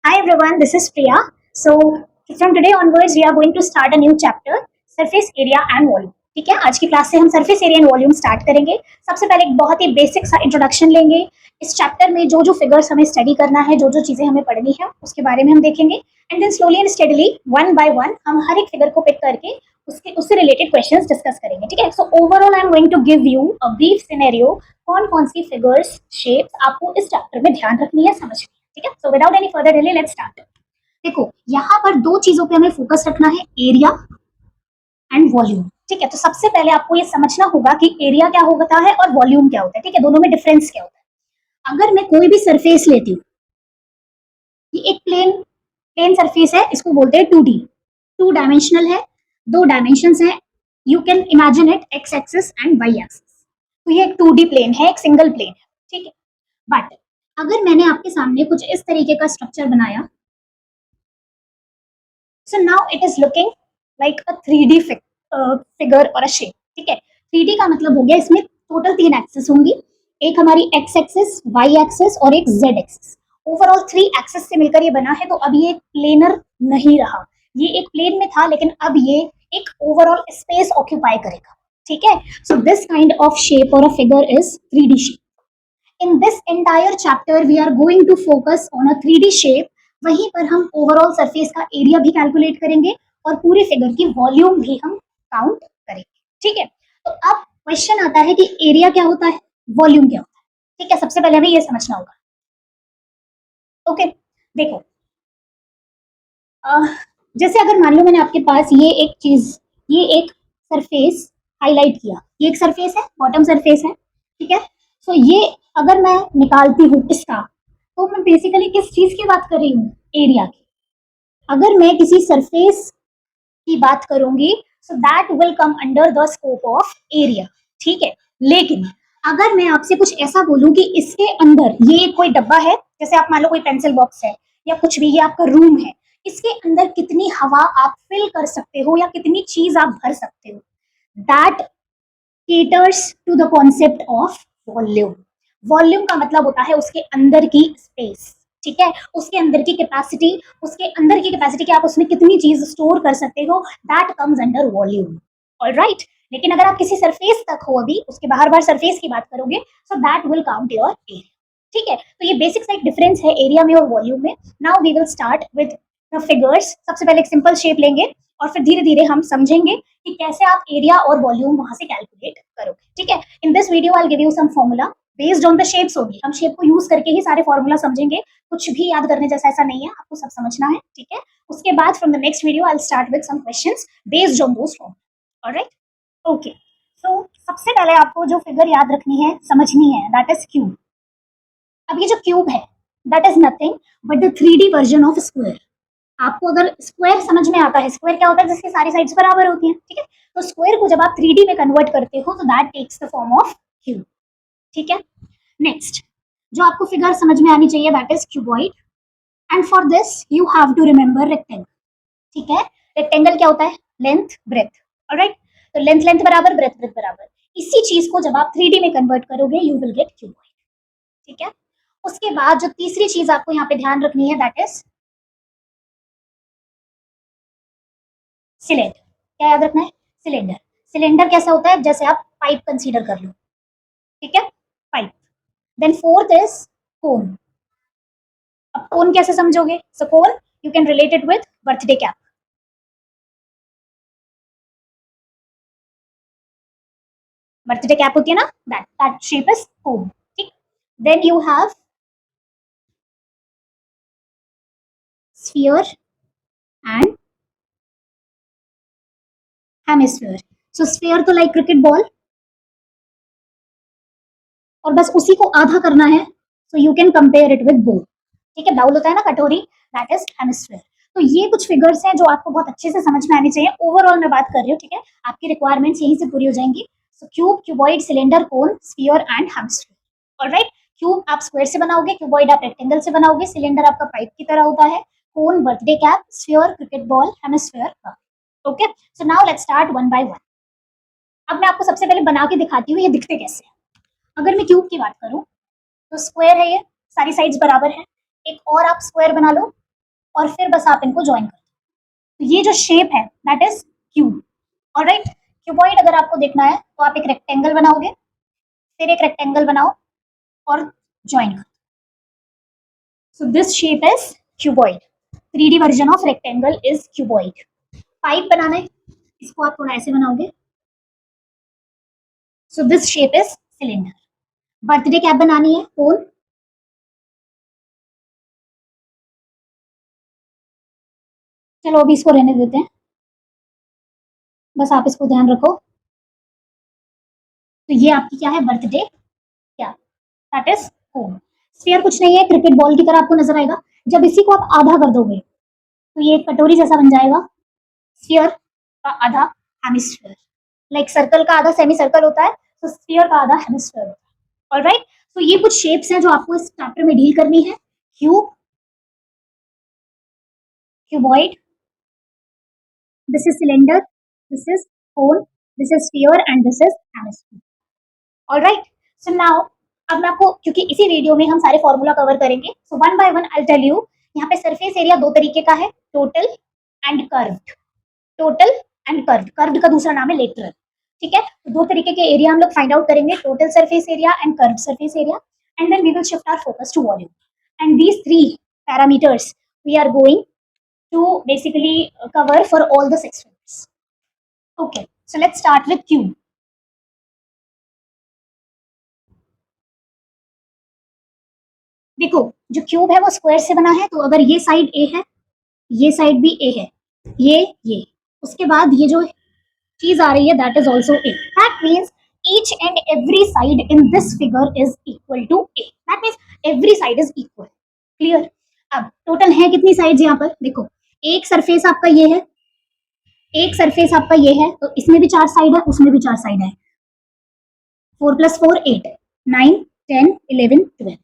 Hi everyone, this is Priya. So from today onwards, we are going to start a new chapter, surface area and volume. ठीक है, आज की class से हम surface area and volume start करेंगे। सबसे पहले एक बहुत ही बेसिक सा इंट्रोडक्शन लेंगे। इस चैप्टर में जो जो फिगर्स हमें स्टडी करना है, जो जो चीजें हमें पढ़नी है, उसके बारे में हम देखेंगे। And then slowly and steadily one by one हम हर एक फिगर को पिक करके उससे रिलेटेड क्वेश्चंस डिस्कस करेंगे। ठीक है, so overall I am going to give you a brief scenario, कौन कौन सी फिगर्स शेप्स आपको इस चैप्टर में ध्यान रखनी है, समझनी है। ठीक है, so without any further delay let's start. देखो, यहाँ पर दो चीजों पे हमें फोकस रखना है, एरिया एंड वॉल्यूम। ठीक है, तो सबसे पहले आपको ये समझना होगा कि एरिया क्या होता है और वॉल्यूम क्या होता है। ठीक है, दोनों में डिफरेंस क्या होता है। अगर मैं कोई भी सरफेस लेती हूँ, ये एक प्लेन प्लेन सरफेस है, इसको बोलते हैं 2D, टू डायमेंशनल है, दो डायमेंशन है। You can imagine it x axis and y axis. तो ये एक 2D प्लेन है, एक सिंगल प्लेन है। ठीक है, बट अगर मैंने आपके सामने कुछ इस तरीके का स्ट्रक्चर बनाया, so now it is looking like a 3D figure और अ शेप। ठीक है, 3D का मतलब हो गया इसमें टोटल तीन एक्सिस होंगी, एक हमारी एक्स एक्सिस, वाई एक्सिस और एक Z axis. Overall three axis से मिलकर ये बना है, तो अब ये प्लेनर नहीं रहा। ये एक प्लेन में था, लेकिन अब ये एक ओवरऑल स्पेस ऑक्यूपाई करेगा। ठीक है, so this kind of shape और a figure is 3D shape. In this entire chapter we are going to focus on a 3D shape। वहीं पर हम ओवरऑल सरफेस का एरिया भी कैलकुलेट करेंगे और पूरे फिगर की वॉल्यूम भी हम काउंट करेंगे। ठीक है, तो अब क्वेश्चन आता है कि एरिया क्या होता है, वॉल्यूम क्या होता है। ठीक है, सबसे पहले हमें ये समझना होगा। ओके, देखो, जैसे अगर मान लो मैंने आपके पास ये एक चीज, ये एक सरफेस हाईलाइट किया, ये एक सरफेस है, बॉटम सरफेस है। ठीक है, सो ये अगर मैं निकालती हूँ इसका, तो मैं बेसिकली किस चीज की बात कर रही हूँ, एरिया की। अगर मैं किसी सरफेस की बात करूंगी, so that will come under the scope of area. ठीक है, लेकिन अगर मैं आपसे कुछ ऐसा बोलूं कि इसके अंदर ये कोई डब्बा है, जैसे आप मान लो कोई पेंसिल बॉक्स है या कुछ भी, ये आपका रूम है, इसके अंदर कितनी हवा आप फिल कर सकते हो या कितनी चीज आप भर सकते हो, that caters to the concept of volume. Volume का मतलब होता है उसके अंदर की स्पेस। ठीक है, उसके अंदर की कैपेसिटी, उसके अंदर की कैपेसिटी कि आप उसमें कितनी चीज स्टोर कर सकते हो, that comes under volume. Alright, लेकिन अगर आप किसी सरफेस तक हो, अभी उसके बाहर बाहर सरफेस की बात करोगे, so that will count your area. ठीक है, तो ये बेसिक सा एक डिफरेंस है एरिया में और वॉल्यूम में। Now we will start with the figures. सबसे पहले एक सिंपल शेप लेंगे और फिर धीरे धीरे हम समझेंगे कि कैसे आप एरिया और वॉल्यूम वहां से कैलकुलेट करोगे। ठीक है, in this video I give you some formula based on the shapes only. हम शेप को यूज करके ही सारे फॉर्मूला समझेंगे, कुछ भी याद करने जैसा ऐसा नहीं है, आपको सब समझना है। ठीक है, उसके बाद from the next video I will start with some questions based on those formula. Alright, okay, so सबसे पहले आपको जो फिगर याद रखनी है, समझनी है, दैट इज क्यूब। अब ये जो क्यूब है, that is nothing but the 3D version of square. आपको अगर स्क्वायर समझ में आता है, स्क्वायर क्या होता है, जिसकी सारी साइड्स बराबर होती हैं। ठीक है, तो स्क्वायर को जब आप 3D में कन्वर्ट करते हो, तो that takes the form of cube. ठीक है, नेक्स्ट जो आपको फिगर समझ में आनी चाहिए, that is cuboid. And for this you have to remember rectangle. ठीक है, रेक्टेंगल क्या होता है, लेंथ ब्रेथ। ऑलराइट, तो लेंथ लेंथ बराबर, ब्रेथ ब्रेथ बराबर। इसी चीज को जब आप 3D में कन्वर्ट करोगे, यू विल गेट क्यूबॉइड। ठीक है, उसके बाद जो तीसरी चीज आपको यहाँ पे ध्यान रखनी है, दैट इज सिलेंडर। क्या याद रखना है, सिलेंडर। सिलेंडर कैसा होता है, जैसे आप पाइप कंसीडर कर लो। ठीक है, pipe. Then fourth is cone. अब कोन कैसे समझोगे, so cone you can relate it with birthday cap. Birthday cap होती है ना, दैट शेप इज कोन। ठीक, then you have sphere and hemisphere. So sphere तो लाइक क्रिकेट बॉल, और बस उसी को आधा करना है, so you can compare it with bowl. ठीक है, बाउल होता है ना, कटोरी, दैट इज हेमिस्फीयर। तो ये कुछ फिगर्स हैं जो आपको बहुत अच्छे से समझ में आनी चाहिए। ओवरऑल मैं बात कर रही हूँ। ठीक है, आपकी रिक्वायरमेंट्स यहीं से पूरी हो जाएंगी। सो cube, cuboid, cylinder, cone, sphere and hemisphere. Alright, cube आप स्क्वायर से बनाओगे, क्यूबॉइड आप रेक्टेंगल से बनाओगे, सिलेंडर आपका पाइप की तरह होता है, cone birthday cap, sphere cricket ball, hemisphere. Okay, so now let's start one by one. अब मैं आपको सबसे पहले बना के दिखाती हूँ ये दिखते कैसे हैं। अगर मैं क्यूब की बात करूँ, तो स्क्वायर है ये, सारी साइड्स बराबर है। एक और आप स्क्वायर बना लो, और फिर बस आप इनको ज्वाइन कर दो। तो ये जो शेप है that is cube. Alright, cuboid अगर आपको देखना है तो आप एक रेक्टेंगल बनाओगे, फिर एक रेक्टेंगल बनाओ और ज्वाइन करो। So this shape is cuboid. 3D version of rectangle is cuboid. Pipe बनाना है, इसको आप थोड़ा ऐसे बनाओगे। So this shape is cylinder. Birthday cap बनानी है, कोन। चलो अभी इसको रहने देते हैं, बस आप इसको ध्यान रखो। तो ये आपकी क्या है, बर्थडे क्या, दैट इज कोन। स्फीयर कुछ नहीं है, क्रिकेट बॉल की तरह आपको नजर आएगा। जब इसी को आप आधा कर दोगे तो ये एक कटोरी जैसा बन जाएगा। स्फीयर का आधा हेमिस्फीयर, लाइक सर्कल का आधा सेमी सर्कल होता है, तो स्फीयर का आधा हेमिस्फीयर होता है। ऑलराइट, तो ये कुछ शेप्स हैं जो आपको इस चैप्टर में डील करनी है। Cube, cuboid, this is cylinder, this is cone, this is sphere and this is hemisphere. All right, so now अब मैं आपको, क्योंकि इसी वीडियो में हम सारे फॉर्मूला कवर करेंगे, so one by one I tell you. यहाँ पे सरफेस एरिया दो तरीके का है, total and curved. Total and curved, curved का दूसरा नाम है लेटरल। ठीक है, तो दो तरीके के एरिया हम लोग फाइंड आउट करेंगे, total surface area and curved surface area, and then we will shift our focus to volume and these three parameters we are going to basically cover for all the six figures. Okay, so let's start with cube. देखो, जो cube है वो square से बना है, तो अगर ये साइड ए है, ये साइड भी ए है, ये उसके बाद ये जो चीज आ रही है that is also a, that means each and every side in this figure is equal to a, that means every side is equal. Clear? अब टोटल है कितनी साइड्स यहाँ पर, देखो एक सरफेस आपका ये है, एक सरफेस आपका ये है, तो इसमें भी चार साइड है, उसमें भी चार साइड है। 4 + 4 8, 9 10 11 12,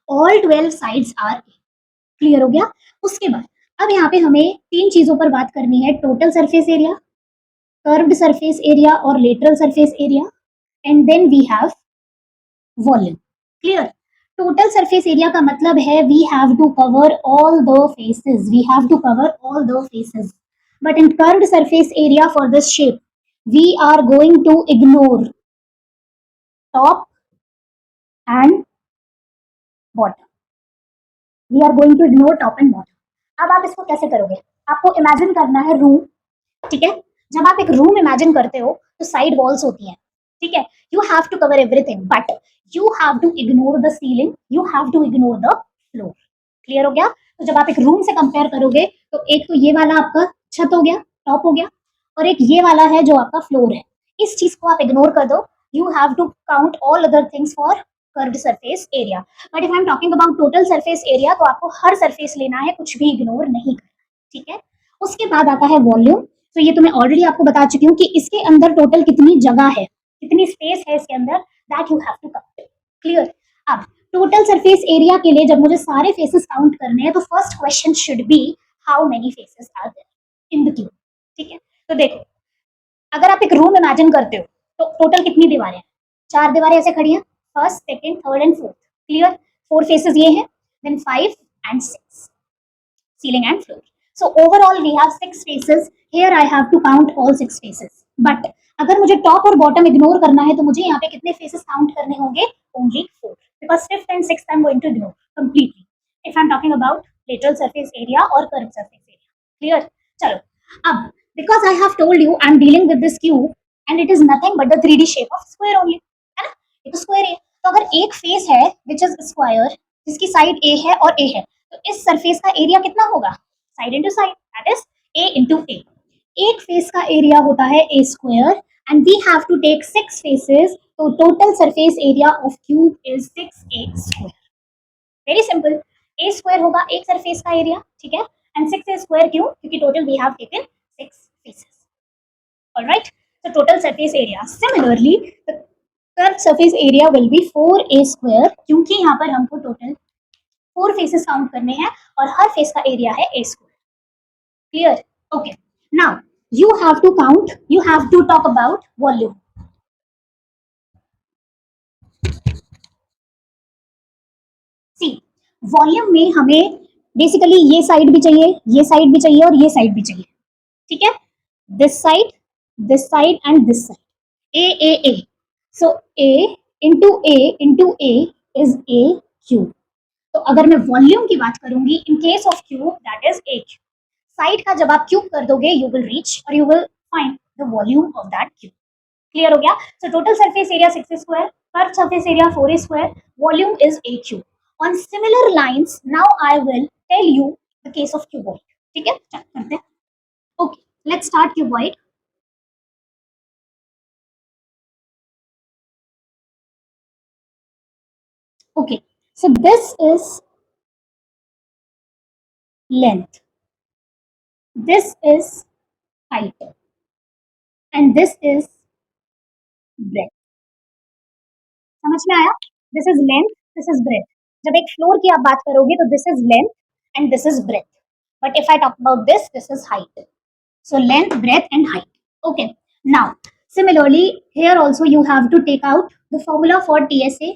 ऑल 12 साइड्स आर। क्लियर हो गया? उसके बाद अब यहाँ पे हमें तीन चीजों पर बात करनी है, total surface area, curved surface area और lateral surface area, and then we have volume. Clear? Total surface area का मतलब है we have to cover all the faces, we have to cover all the faces, but in curved surface area for this shape we are going to ignore top and bottom, we are going to ignore top and bottom. अब आप इसको कैसे करोगे, आपको imagine करना है room. ठीक है, जब आप एक रूम इमेजिन करते हो तो साइड वॉल्स होती हैं। ठीक है, you have to cover everything but you have to ignore the ceiling, you have to ignore the floor. Clear हो गया? तो जब आप एक रूम से कंपेयर करोगे तो एक तो ये वाला आपका छत हो गया, टॉप हो गया, और एक ये वाला है जो आपका फ्लोर है। इस चीज को आप इग्नोर कर दो, you have to count all other things for curved surface area. But if I am talking about total surface area तो आपको हर सरफेस लेना है, कुछ भी इग्नोर नहीं करना। ठीक है, उसके बाद आता है वॉल्यूम। तो ये तो मैं ऑलरेडी आपको बता चुकी हूँ कि इसके अंदर टोटल कितनी जगह है, कितनी स्पेस है इसके अंदर, that you have to count. Clear? अब टोटल सरफेस एरिया के लिए जब मुझे सारे फेसेस काउंट करने हैं तो first question should be how many faces are there in the cube. ठीक है, तो देखो अगर आप एक रूम इमेजिन करते हो तो टोटल कितनी दीवारें हैं, चार दीवारें ऐसे खड़ी हैं, first second third and fourth. Clear? Four faces ये हैं, then 5 and 6 ceiling and floor. So overall we have 6 faces. Here I have to count all 6 faces. But अगर मुझे टॉप और बॉटम इग्नोर करना है तो मुझे यहाँ पे कितने फेसेस काउंट करने होंगे, only 4, because fifth and sixth I'm going to ignore completely if I'm talking about lateral surface area or curved surface area. Clear? चलो अब because I have told you I'm dealing with this cube and it is nothing but the 3D shape of square only, है ना, ये तो square है। तो अगर एक फेस है which is square जिसकी साइड A है और A है, तो इस सरफेस का एरिया कितना होगा, side into side, that is A into A। एक फेस का एरिया होता है A square and we have to take 6 faces, तो total surface area of cube is 6A square. Very simple, A square होगा एक surface का area, ठीक है, एंड 6A स्क्वायर क्यों, क्योंकि total we have taken 6 faces. Alright, so total surface area. Similarly, the curved surface area will be 4A square क्योंकि यहाँ पर हमको टोटल 4 फेसेस काउंट करने हैं और हर फेस का एरिया है A square. Clear? Okay, now you have to count, you have to talk about volume. See, volume में हमें बेसिकली ये साइड भी चाहिए, ये साइड भी चाहिए और ये साइड भी चाहिए, ठीक है, this side and this side, A, so A A is a cube. तो अगर मैं वॉल्यूम की बात करूंगी इन case of cube that is a cube. Side का जब आप क्यूब कर दोगे यू विल रीच और you will find the volume of that cube. Clear हो गया? सो total surface area 6 square, curve surface area 4 square, volume is a cube. On similar lines, now I will tell you the case of cuboid. ठीक है, चल करते हैं. Okay, let's start cuboid. Okay, so this is length, this is height, and this is breadth. समझ में आया? This is length, this is breadth. जब एक फ्लोर की आप बात करोगे तो this is length and this is breadth. But if I talk about this is height. So length, breadth, and height. Okay. Now, similarly, here also you have to take out the formula for TSA,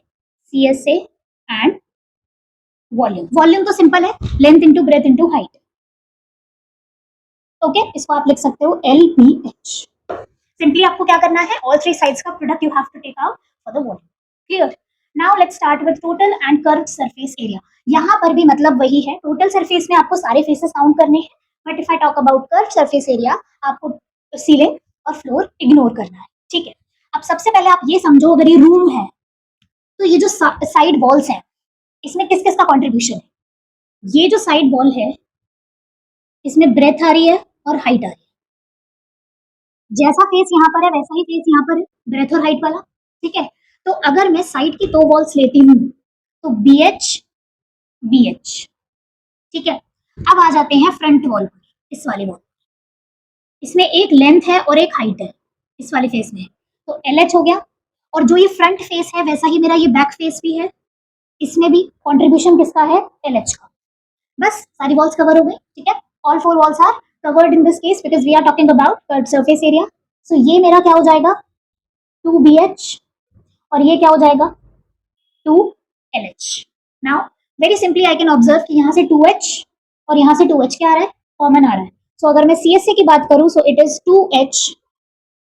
CSA, and volume. Volume तो simple है, length into breadth into height. Okay, इसको आप लिख सकते हो LBH. Simply आपको क्या करना है? All three sides का product you have to take out for the volume. Clear? Now let's start with total and curved surface area. यहाँ पर भी मतलब वही है, total surface में आपको सारे faces count करने हैं. But if I talk about curved surface area, आपको ceiling और फ्लोर इग्नोर करना है, ठीक है। अब सबसे पहले आप ये समझो, अगर ये रूम है तो ये जो साइड वॉल्स हैं इसमें किस किस का कॉन्ट्रीब्यूशन है? ये जो साइड वॉल है इसमें ब्रेथ आ रही है और हाइट आ रही है। जैसा फेस यहाँ पर है वैसा ही फेस यहाँ पर है, ब्रेथ और हाइट वाला, ठीक है। तो अगर मैं साइड की दो वॉल्स लेती हूँ तो BH, ठीक है। अब आ जाते हैं फ्रंट वॉल पर, इस वाली वॉल, इसमें एक लेंथ है और एक हाइट है इस वाले फेस में, तो LH हो गया। और जो ये फ्रंट फेस है वैसा ही मेरा ये बैक फेस भी है, इसमें भी कंट्रीब्यूशन किसका है? LH का। बस सारी वॉल्स कवर हो गई, ठीक है। All four walls are covered in this case because we are talking about curved surface area. So ये मेरा क्या हो जाएगा? 2BH, और ये क्या हो जाएगा? 2LH। Now very simply I can observe कि यहाँ से 2H और यहाँ से 2H क्या आ रहा है? कॉमन आ रहा है। सो अगर मैं CSA की बात करूँ सो it is 2H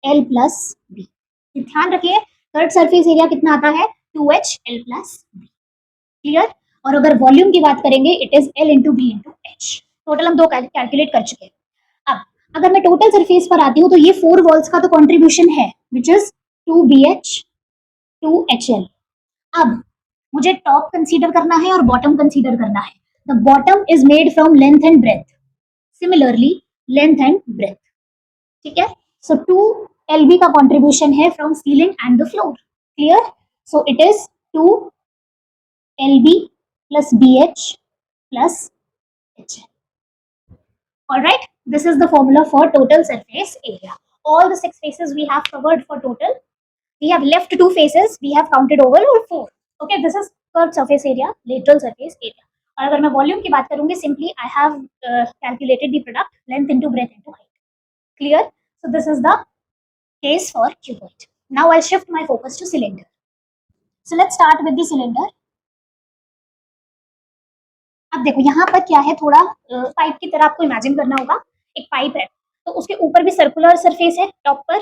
L plus B। ध्यान रखिए कर्व्ड सरफेस एरिया कितना आता है? 2H L plus B। Clear? और अगर वॉल्यूम की बात करेंगे it is L into B into H। Total हम दो कैलकुलेट कर चुके हैं। अब अगर मैं टोटल सरफेस पर आती हूँ तो ये फोर वॉल्स का तो कंट्रीब्यूशन है विच इज 2BH 2HL। अब मुझे टॉप कंसीडर करना है और बॉटम कंसीडर करना है। The bottom is made from length and breadth, similarly length and breadth, ठीक है। सो 2LB का कंट्रीब्यूशन है from ceiling and the floor. Clear? So it is 2LB plus BH plus HL. Alright, this is the formula for total surface area. All the six faces we have covered for total. We have left two faces, we have counted over or four. Okay, this is curved surface area, lateral surface area. और अगर मैं volume की बात करूंगी simply I have calculated the product length into breadth into height. Clear? So this is the case for cuboid. Now I'll shift my focus to cylinder. So let's start with the cylinder. अब देखो यहाँ पर क्या है, थोड़ा pipe की तरह आपको इमेजिन करना होगा। एक पाइप है तो उसके ऊपर भी सर्कुलर सरफेस है टॉप पर,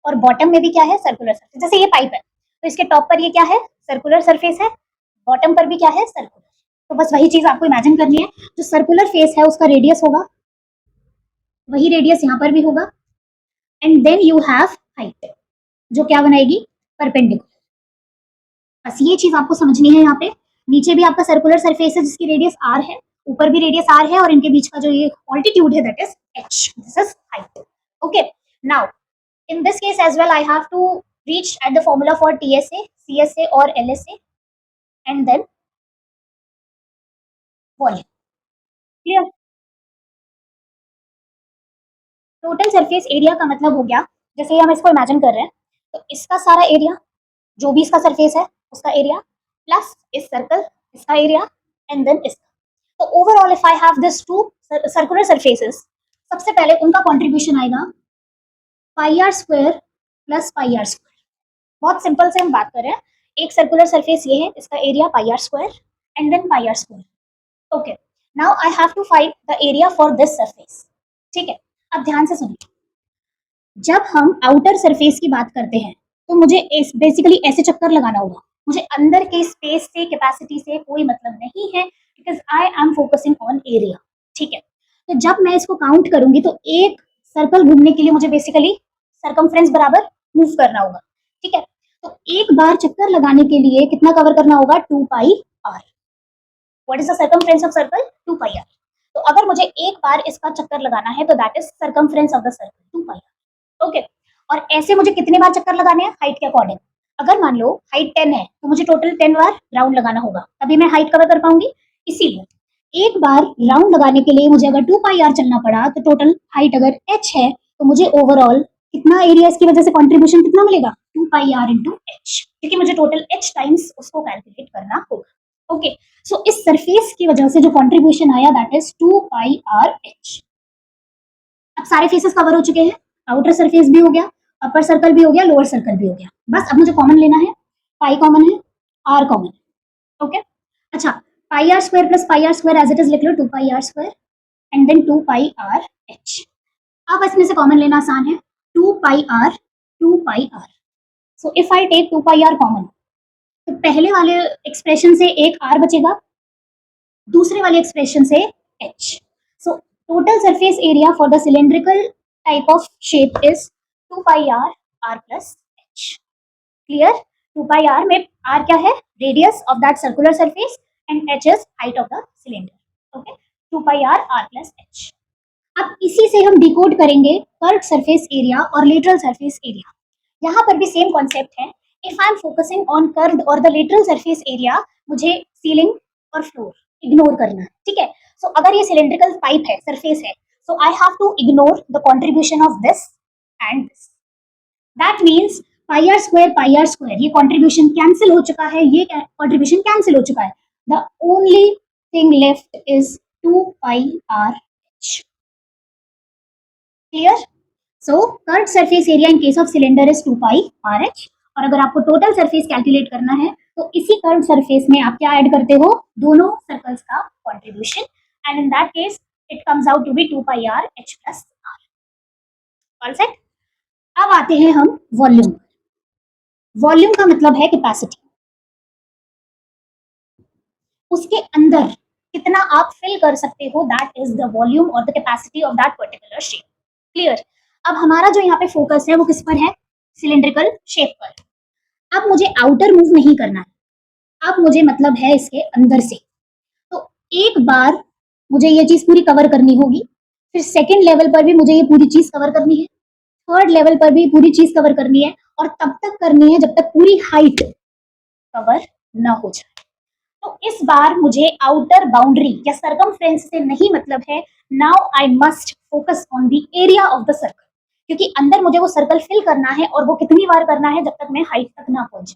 और बॉटम में भी क्या है? Circular surface. जैसे ये पाइप है तो इसके टॉप पर ये क्या है? सर्कुलर सरफेस है, बॉटम पर भी क्या है? सर्कुलर। तो बस वही चीज आपको इमेजिन करनी है, जो सर्कुलर फेस है उसका रेडियस होगा, वही रेडियस यहाँ पर भी होगा, and then you have height जो क्या बनाएगी? परपेंडिकुलर। बस ये चीज आपको समझनी है। यहाँ पे नीचे भी आपका सर्कुलर सरफेस है जिसकी रेडियस r है, ऊपर भी रेडियस r है, और इनके बीच का जो ये ऑल्टीट्यूड है that is h, this is height. Okay, now in this case as well I have to reach at the formula for TSA, CSA और LSA and then volume. Clear? Total surface area का मतलब हो गया, जैसे हम इसको imagine कर रहे हैं तो इसका सारा एरिया, जो भी इसका सरफेस है उसका एरिया, प्लस इस सर्कल इसका एरिया, एंड देन इसका। तो overall if I have this two circular surfaces, सबसे पहले उनका कंट्रीब्यूशन आएगा pi r square plus pi r square. बहुत सिंपल से हम बात कर रहे हैं, एक सर्कुलर सरफेस ये है, इसका area pi r square and then pi r square. Okay, now I have to find the area for this surface. ठीक है, अब ध्यान से सुनिए, जब हम आउटर सरफेस की बात करते हैं तो मुझे बेसिकली ऐसे चक्कर लगाना होगा, मुझे अंदर के स्पेस से कैपेसिटी से कोई मतलब नहीं है, because I am focusing on area. ठीक है, तो जब मैं इसको काउंट करूंगी तो एक सर्कल घूमने के लिए मुझे बेसिकली सरकमफ्रेंस बराबर मूव करना होगा। ठीक है, तो एक बार चक्कर लगाने के लिए कितना कवर करना होगा, 2 pi r. What is the circumference of circle, 2 pi r. तो अगर मुझे एक बार इसका चक्कर लगाना है तो that is circumference of the circle, 2 pi r. Okay, और ऐसे मुझे कितने बार चक्कर लगाने हैं, हाइट के अकॉर्डिंग। अगर मान लो हाइट 10 है तो मुझे टोटल 10 बार राउंड लगाना होगा, तभी मैं हाइट कवर कर पाऊंगी। इसीलिए एक बार राउंड लगाने के लिए मुझे अगर 2 पाई आर चलना पड़ा तो टोटल हाइट अगर h है तो मुझे ओवरऑल कितना एरिया इसकी वजह से कंट्रीब्यूशन कितना मिलेगा, 2 पाई आर इंटू एच, क्योंकि मुझे टोटल h टाइम्स उसको कैलकुलेट करना होगा। ओके, सो इस सरफेस की वजह से जो कंट्रीब्यूशन आया that is 2 pi r h. अब सारे फेसेस कवर हो चुके हैं, आउटर सरफेस भी हो गया, अपर सर्कल भी हो गया, लोअर सर्कल भी हो गया। बस अब मुझे कॉमन लेना है, पाई कॉमन है, आर कॉमन है। ओके, अच्छा, pi r square plus pi r square as it is लिख लो, 2 pi r square and then 2 pi r h. अब इसमें से कॉमन लेना आसान है, 2 pi r, 2 pi r. So if I take 2 pi r common तो पहले वाले एक्सप्रेशन से एक आर बचेगा, दूसरे वाले एक्सप्रेशन से h। So total surface area for the cylindrical type of shape is 2 pi r, r plus h। Clear, 2 pi r में r क्या है, radius of that circular surface and h is height of the cylinder. Okay, 2 pi r, r plus h। अब इसी से हम decode करेंगे curved surface area और lateral surface area. यहाँ पर भी सेम कॉन्सेप्ट है, if I am focusing on curved और द लेटरल सरफेस एरिया, मुझे सीलिंग और फ्लोर इग्नोर करना है। ठीक है, सो अगर ये सिलेंड्रिकल पाइप है, सरफेस है, so I have to ignore the contribution of this and this. That means pi r square, ये कंट्रीब्यूशन कैंसिल हो चुका है, ये कंट्रीब्यूशन कैंसिल हो चुका है। The only thing left is 2 pi r h. Clear, so curved surface area in case of cylinder is 2 pi r h. और अगर आपको टोटल सरफेस कैलकुलेट करना है तो इसी कर्व्ड सरफेस में आप क्या ऐड करते हो, दोनों सर्कल्स का contribution, and in that case it comes out to be 2 pi r h plus r. All set. अब आते हैं हम वॉल्यूम। वॉल्यूम का मतलब है कैपेसिटी, उसके अंदर कितना आप फिल कर सकते हो, दैट इज द वॉल्यूम और the capacity of that particular shape. Clear, अब हमारा जो यहाँ पे फोकस है वो किस पर है, सिलेंड्रिकल शेप पर। अब मुझे आउटर मूव नहीं करना है, अब मुझे मतलब है इसके अंदर से। तो एक बार मुझे ये चीज पूरी कवर करनी होगी, फिर सेकंड लेवल पर भी मुझे ये पूरी चीज कवर करनी है, थर्ड लेवल पर भी पूरी चीज कवर करनी है, और तब तक करनी है जब तक पूरी हाइट कवर ना हो जाए। तो इस बार मुझे आउटर बाउंड्री या सरकमफ्रेंस से नहीं मतलब है, now I must focus on the area of the circle, क्योंकि अंदर मुझे वो सर्कल फिल करना है, और वो कितनी बार करना है, जब तक मैं हाइट तक ना पहुंचे।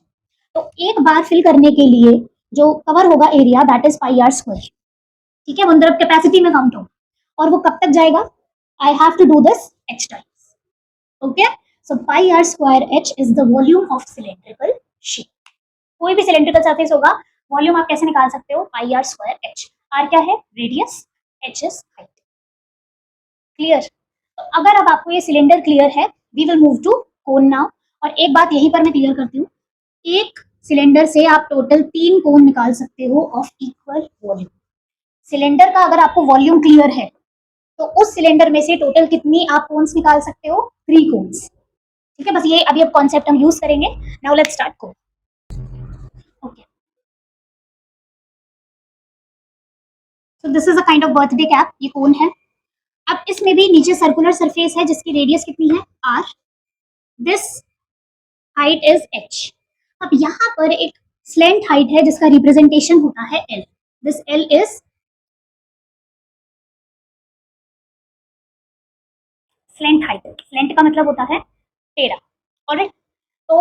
तो एक बार फिल करने के लिए जो कवर होगा area that is pi r square. ठीक है, वो अंदर कैपेसिटी में काउंट होगा, और वो कब तक जाएगा, I have to do this h times. Okay, so pi r square h is the volume of cylindrical shape. कोई भी सिलेंड्रिकल सरफेस होगा, वॉल्यूम आप कैसे निकाल सकते हो, pi r square h. R क्या है, radius, h is height. Clear, तो अगर अब आपको ये सिलेंडर क्लियर है, we will move to cone now. और एक बात यहीं पर मैं क्लियर करती हूँ, एक सिलेंडर से आप टोटल 3 कोन निकाल सकते हो ऑफ इक्वल वॉल्यूम। सिलेंडर का अगर आपको वॉल्यूम क्लियर है तो उस सिलेंडर में से टोटल कितनी आप कोन्स निकाल सकते हो, 3 कोन्स। ठीक है, बस ये अभी अब कॉन्सेप्ट हम यूज करेंगे। Now let's start cone. Okay, so this is a kind of birthday cap, ये कोन है। अब इसमें भी नीचे सर्कुलर सरफेस है जिसकी रेडियस कितनी है, r, this height is h. अब यहाँ पर एक स्लेंट हाइट है जिसका रिप्रेजेंटेशन होता है L, this L is slant height. Slant का मतलब होता है टेढ़ा। ऑलराइट, तो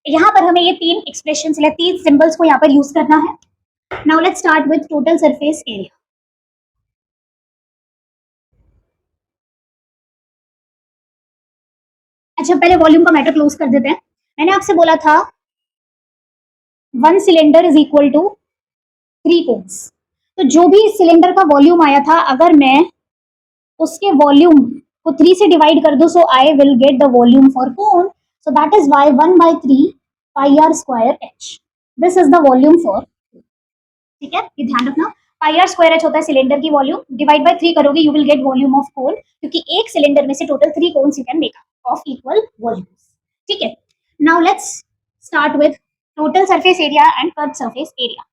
यहाँ पर हमें ये 3 एक्सप्रेशन या 3 सिंबल्स को यहाँ पर यूज करना है। Now let's start with total surface area. अच्छा, पहले वॉल्यूम का मैटर क्लोज कर देते हैं। मैंने आपसे बोला था 1 cylinder is equal to 3 cones, तो जो भी इस सिलेंडर का वॉल्यूम आया था, अगर मैं उसके वॉल्यूम को 3 से डिवाइड कर दूं, so I will get the volume for cone. So that is y 1/3 pi r square h. This is the volume for. ठीक है, ये ध्यान रखना. पाई आर स्क्वायर एच होता है सिलेंडर की वॉल्यूम. डिवाइड बाय 3 करोगे, you will get volume of cone, क्योंकि एक सिलेंडर में से total 3 cones you can make of equal volumes. ठीक है. Now let's start with total surface area and curve surface area.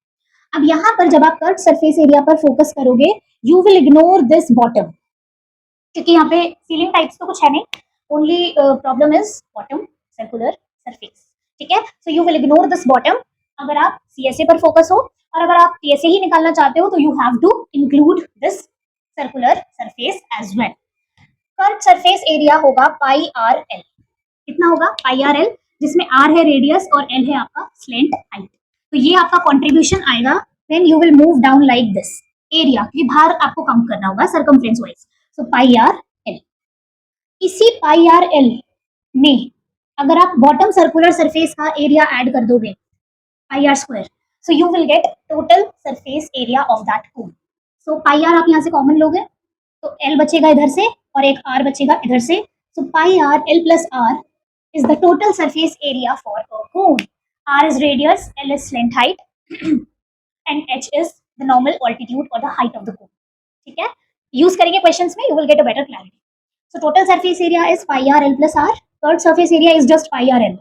अब यहाँ पर जब आप कर्व सरफेस एरिया पर फोकस करोगे, you will ignore this bottom, क्योंकि यहाँ पे सीलिंग टाइप्स तो कुछ है नहीं. Only problem is bottom circular surface. ठीक है. So you will ignore this bottom अगर आप सीएसए पर फोकस हो, और अगर आप टीएसए ही निकालना चाहते हो तो you have to include this circular surface as well. Curve surface area होगा पाई आर एल. कितना होगा? पाई आर एल, जिसमें आर है रेडियस और एल है आपका स्लेंट हाइट. तो ये आपका कंट्रीब्यूशन आएगा. Then you will move down like this area, क्योंकि बाहर आपको काउंट करना होगा circumference wise. So pi r l. इसी पाई आर एल में अगर आप बॉटम सर्कुलर सरफेस का एरिया ऐड कर दोगे, pi r square, so you will get total surface area of that cone. So pi r आप यहाँ से कॉमन लोगे तो एल बचेगा इधर से और एक आर बचेगा इधर से. So pi r l plus r is the total surface area for a cone. R is radius, L is slant height, and H is the normal altitude or the height of the cone. ठीक है. Use करेंगे questions में, you will get a better clarity. So total surface area is pi r L plus r. Third surface area is just pi r L.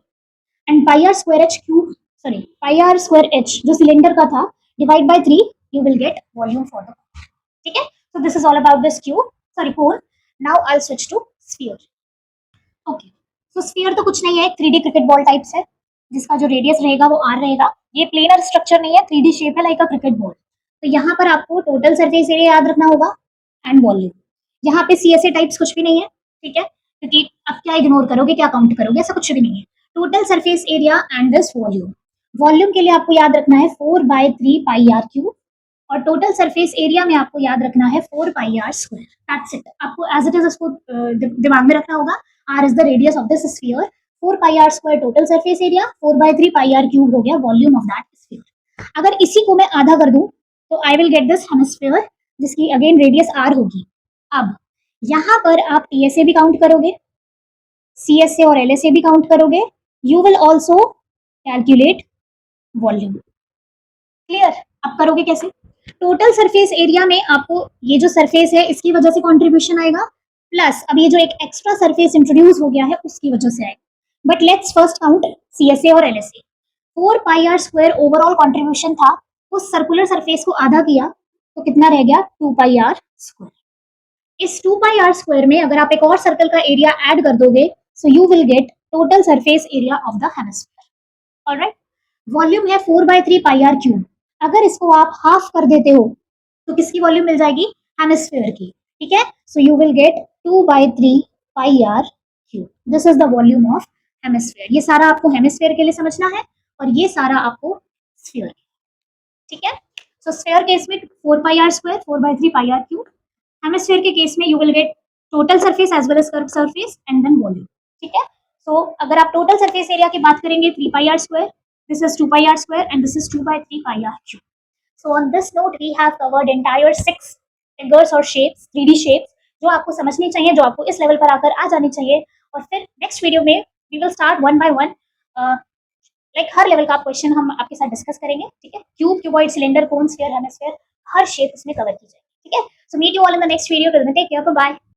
And pi r square h cube, sorry, pi r square h जो cylinder का था, divide by 3, you will get volume for the cone. ठीक है. So this is all about this cube, sorry cone. Now I'll switch to sphere. Okay. तो sphere तो कुछ नहीं है, एक 3D क्रिकेट बॉल टाइप्स है, जिसका जो रेडियस रहेगा वो आर रहेगा. ये प्लेनर स्ट्रक्चर नहीं है, 3D शेप है लाइक अ क्रिकेट बॉल. तो यहाँ पर आपको टोटल सरफेस एरिया याद रखना होगा एंड वॉल्यूम. यहाँ पे सीएसए टाइप्स कुछ भी नहीं है. ठीक है, क्योंकि आप क्या इग्नोर करोगे, क्या काउंट करोगे, ऐसा कुछ भी नहीं है. Total surface area and this volume. Volume के लिए आपको याद रखना है 4/3 पाई आर क्यूब, और टोटल सरफेस एरिया में आपको याद रखना है 4 pi r square. That's it. आपको एज इट इज उसको दिमाग में रखना होगा. R is the radius of this sphere. 4 pi r square total surface area, 4/3 pi r cube हो गया volume of that sphere. अगर इसी को मैं आधा कर दूं तो I will get this hemisphere, जिसकी अगेन रेडियस r होगी. अब यहाँ पर आप TSA भी काउंट करोगे, CSA और LSA भी काउंट करोगे. You will also calculate volume. Clear? अब करोगे कैसे? टोटल सरफेस एरिया में आपको ये जो सरफेस है इसकी वजह से कंट्रीब्यूशन आएगा, प्लस अब ये जो एक एक्स्ट्रा सरफेस इंट्रोड्यूस हो गया है उसकी वजह से आएगा. But let's first count CSA और LSA. 4 pi r square overall contribution था, उस सर्कुलर सरफेस को आधा किया तो कितना रह गया? 2 पाई आर स्क्वायर. इस 2 पाई आर स्क्वायर में अगर आप एक और सर्कल का एरिया ऐड कर दोगे, सो you will get total surface area of the hemisphere. Alright. Volume है 4/3 पाई आर क्यूब. अगर इसको आप हाफ कर देते हो तो किसकी वॉल्यूम मिल जाएगी? हेमिस्फीयर की. ठीक है. So you will get 2/3 pi r cube. This is the volume of hemisphere. ये सारा आपको हेमिस्फीयर के लिए समझना है और ये सारा आपको स्फीयर. ठीक है. सो स्फीयर केस में 4 pi r square, 4/3 pi r cube. Hemisphere के केस में you will get total surface as well as curve surface and then volume. ठीक है. सो अगर आप टोटल सरफेस एरिया की बात करेंगे 3 पाई r square, this is 2 pi r square and this is 2/3 pi r cube. So on this note we have covered entire 6 figures or shapes, 3D shapes, जो आपको समझनी चाहिए, जो आपको इस लेवल पर आकर आ जानी चाहिए. और फिर नेक्स्ट वीडियो में we will start one by one, like हर लेवल का क्वेश्चन हम आपके साथ डिस्कस करेंगे. ठीक है. Cube, cuboid, cylinder, cone, sphere, hemisphere, हर शेप इसमें कवर की जाएगी. ठीक है. So meet you all in the next video. Till then take care. Bye.